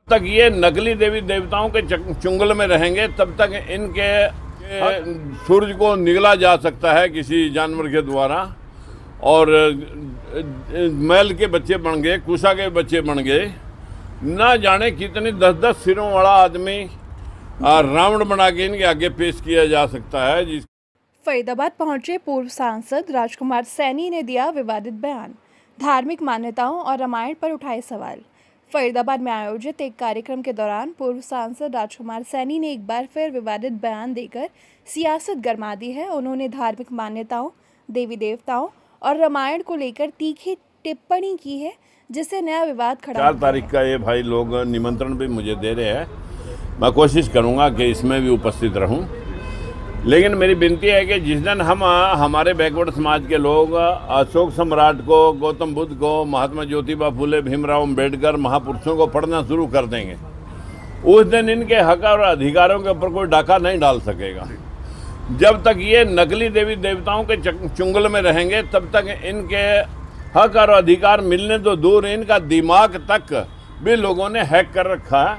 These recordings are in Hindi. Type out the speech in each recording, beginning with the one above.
तक ये नकली देवी देवताओं के चुंगल में रहेंगे तब तक इनके सूरज को निगला जा सकता है किसी जानवर के द्वारा। और मैल के बच्चे बन गए, कुशा के बच्चे बन गए, ना जाने कितनी 10-10 सिरों वाला आदमी रावण बना के इनके आगे पेश किया जा सकता है। जिस फरीदाबाद पहुंचे पूर्व सांसद राजकुमार सैनी ने दिया विवादित बयान, धार्मिक मान्यताओं और रामायण पर उठाए सवाल। फरीदाबाद में आयोजित एक कार्यक्रम के दौरान पूर्व सांसद राजकुमार सैनी ने एक बार फिर विवादित बयान देकर सियासत गरमा दी है। उन्होंने धार्मिक मान्यताओं, देवी देवताओं और रामायण को लेकर तीखी टिप्पणी की है, जिससे नया विवाद खड़ा। 4 तारीख का ये भाई लोग निमंत्रण भी मुझे दे रहे हैं, मैं कोशिश करूंगा कि इसमें भी उपस्थित रहूं। लेकिन मेरी विनती है कि जिस दिन हम हमारे बैकवर्ड समाज के लोग अशोक सम्राट को, गौतम बुद्ध को, महात्मा ज्योतिबा फुले, भीमराव अम्बेडकर महापुरुषों को पढ़ना शुरू कर देंगे, उस दिन इनके हक और अधिकारों के ऊपर कोई डाका नहीं डाल सकेगा। जब तक ये नकली देवी देवताओं के चुंगल में रहेंगे तब तक इनके हक और अधिकार मिलने तो दूर, इनका दिमाग तक भी लोगों ने हैक कर रखा है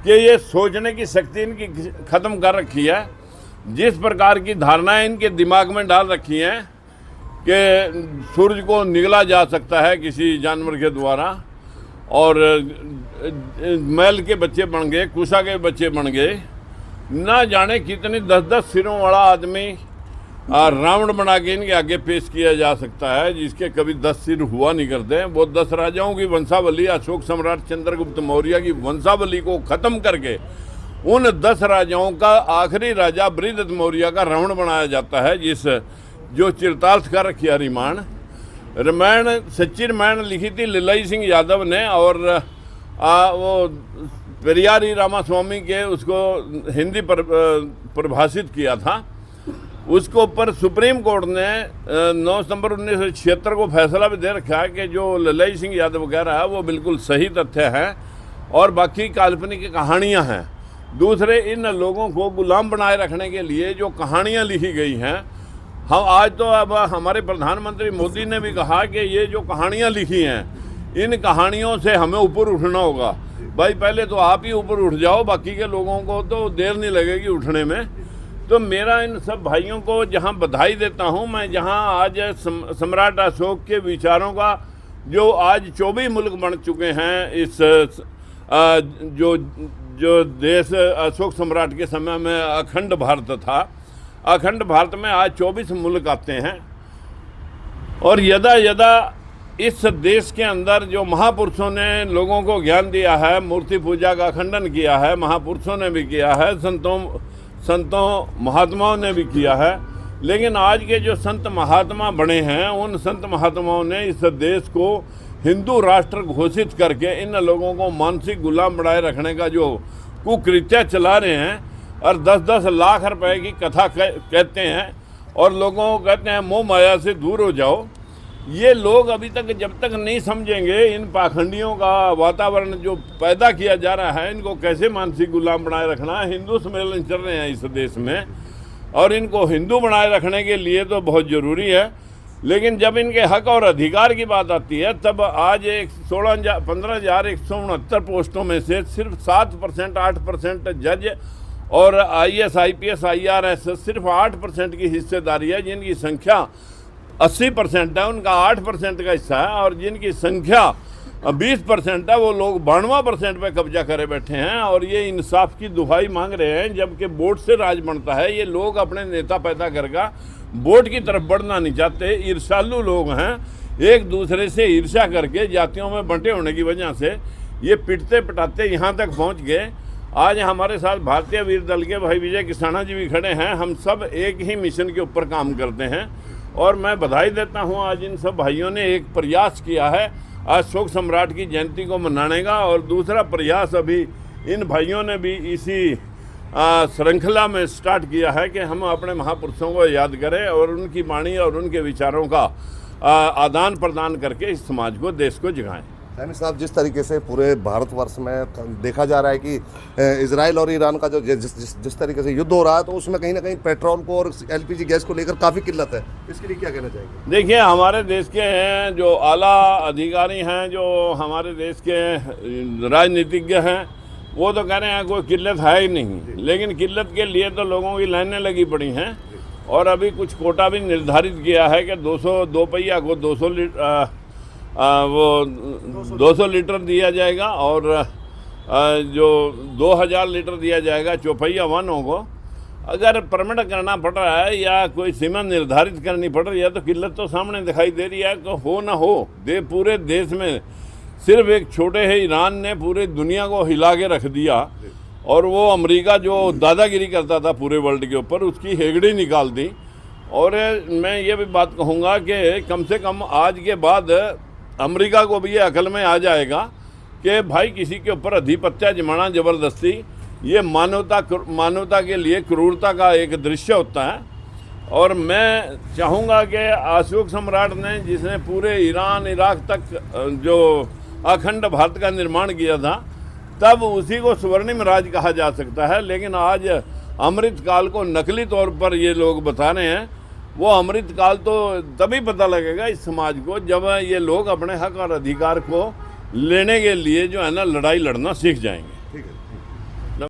कि ये सोचने की शक्ति इनकी ख़त्म कर रखी है। जिस प्रकार की धारणाएं इनके दिमाग में डाल रखी हैं कि सूरज को निगला जा सकता है किसी जानवर के द्वारा, और मैल के बच्चे बन गए, कुशा के बच्चे बन गए, ना जाने कितनी 10-10 सिरों वाला आदमी रावण बना के इनके आगे पेश किया जा सकता है, जिसके कभी 10 सिर हुआ नहीं करते। वो 10 राजाओं की वंशावली, अशोक सम्राट चंद्रगुप्त मौर्य की वंशावली को ख़त्म करके उन 10 राजाओं का आखिरी राजा बृहद्रथ मौर्य का रावण बनाया जाता है, जो चिरतार्थ कर रखी है रामायण। सच्ची रामायण लिखी थी लीलाई सिंह यादव ने, और वो पेरियारी रामास्वामी के उसको हिंदी पर परिभाषित किया था। उसके ऊपर सुप्रीम कोर्ट ने 9 सितंबर 1976 को फैसला भी दे रखा है कि जो लीलाई सिंह यादव कह रहा है वो बिल्कुल सही तथ्य है और बाकी काल्पनिक कहानियां हैं। दूसरे, इन लोगों को गुलाम बनाए रखने के लिए जो कहानियां लिखी गई हैं, हम आज तो अब हमारे प्रधानमंत्री मोदी ने भी कहा कि ये जो कहानियां लिखी हैं, इन कहानियों से हमें ऊपर उठना होगा। भाई पहले तो आप ही ऊपर उठ जाओ, बाकी के लोगों को तो देर नहीं लगेगी उठने में। तो मेरा इन सब भाइयों को जहां बधाई देता हूं, मैं जहां आज सम्राट अशोक के विचारों का, जो आज 24 मुल्क बन चुके हैं, इस जो देश अशोक सम्राट के समय में अखंड भारत था, अखंड भारत में आज 24 मुल्क आते हैं। और यदा यदा इस देश के अंदर जो महापुरुषों ने लोगों को ज्ञान दिया है, मूर्ति पूजा का खंडन किया है, महापुरुषों ने भी किया है, संतों महात्माओं ने भी किया है। लेकिन आज के जो संत महात्मा बने हैं, उन संत महात्माओं ने इस देश को हिंदू राष्ट्र घोषित करके इन लोगों को मानसिक गुलाम बनाए रखने का जो कुकृत्य चला रहे हैं, और 10-10 लाख रुपए की कथा कहते हैं और लोगों को कहते हैं मोह माया से दूर हो जाओ। ये लोग अभी तक जब तक नहीं समझेंगे इन पाखंडियों का वातावरण जो पैदा किया जा रहा है, इनको कैसे मानसिक गुलाम बनाए रखना है। हिंदू सम्मेलन चल रहे हैं इस देश में, और इनको हिंदू बनाए रखने के लिए तो बहुत ज़रूरी है। लेकिन जब इनके हक और अधिकार की बात आती है, तब आज 15,169 पोस्टों में से सिर्फ 7%, 8% जज और IAS, IPS, IRS सिर्फ 8% की हिस्सेदारी है। जिनकी संख्या 80% है, उनका 8% का हिस्सा है, और जिनकी संख्या 20% है, वो लोग 92% पे कब्जा करे बैठे हैं। और ये इंसाफ की दुहाई मांग रहे हैं, जबकि वोट से राज बनता है। ये लोग अपने नेता पैदा करके वोट की तरफ बढ़ना नहीं चाहते, ईर्ष्यालु लोग हैं, एक दूसरे से ईर्ष्या करके जातियों में बंटे होने की वजह से ये पिटते पिटाते यहाँ तक पहुँच गए। आज हमारे साथ भारतीय वीर दल के भाई विजय किसाना जी भी खड़े हैं। हम सब एक ही मिशन के ऊपर काम करते हैं, और मैं बधाई देता हूँ आज इन सब भाइयों ने एक प्रयास किया है अशोक सम्राट की जयंती को मनाने का। और दूसरा प्रयास अभी इन भाइयों ने भी इसी श्रृंखला में स्टार्ट किया है कि हम अपने महापुरुषों को याद करें और उनकी वाणी और उनके विचारों का आदान प्रदान करके इस समाज को, देश को जगाएं। सैनी साहब, जिस तरीके से पूरे भारतवर्ष में देखा जा रहा है कि इजराइल और ईरान का जो जिस तरीके से युद्ध हो रहा है, तो उसमें कहीं ना कहीं पेट्रोल को और LPG गैस को लेकर काफ़ी किल्लत है, इसके लिए क्या कहना चाहेंगे? देखिए, हमारे देश के हैं जो आला अधिकारी हैं, जो हमारे देश के राजनीतिज्ञ हैं, वो तो कह रहे हैं कोई किल्लत है ही नहीं, लेकिन किल्लत के लिए तो लोगों की लाइनें लगी पड़ी हैं। और अभी कुछ कोटा भी निर्धारित किया है कि 200 पहिया को 200 लीटर दिया जाएगा और जो 2000 लीटर दिया जाएगा चौपहिया वाहनों को। अगर परमिट करना पड़ रहा है या कोई सीमा निर्धारित करनी पड़ रही है तो किल्लत तो सामने दिखाई दे रही है कि हो ना हो पूरे देश में सिर्फ एक छोटे है ईरान ने पूरी दुनिया को हिला के रख दिया। और वो अमेरिका जो दादागिरी करता था पूरे वर्ल्ड के ऊपर, उसकी हेगड़ी निकाल दी। और मैं ये भी बात कहूँगा कि कम से कम आज के बाद अमेरिका को भी ये अकल में आ जाएगा कि भाई किसी के ऊपर आधिपत्य जमाना ज़बरदस्ती ये मानवता के लिए क्रूरता का एक दृश्य होता है। और मैं चाहूँगा कि अशोक सम्राट ने जिसने पूरे ईरान इराक तक जो अखंड भारत का निर्माण किया था, तब उसी को स्वर्णिम राज कहा जा सकता है। लेकिन आज अमृतकाल को नकली तौर पर ये लोग बता रहे हैं। वो अमृतकाल तो तभी पता लगेगा इस समाज को जब ये लोग अपने हक और अधिकार को लेने के लिए जो है ना लड़ाई लड़ना सीख जाएंगे। ठीक है।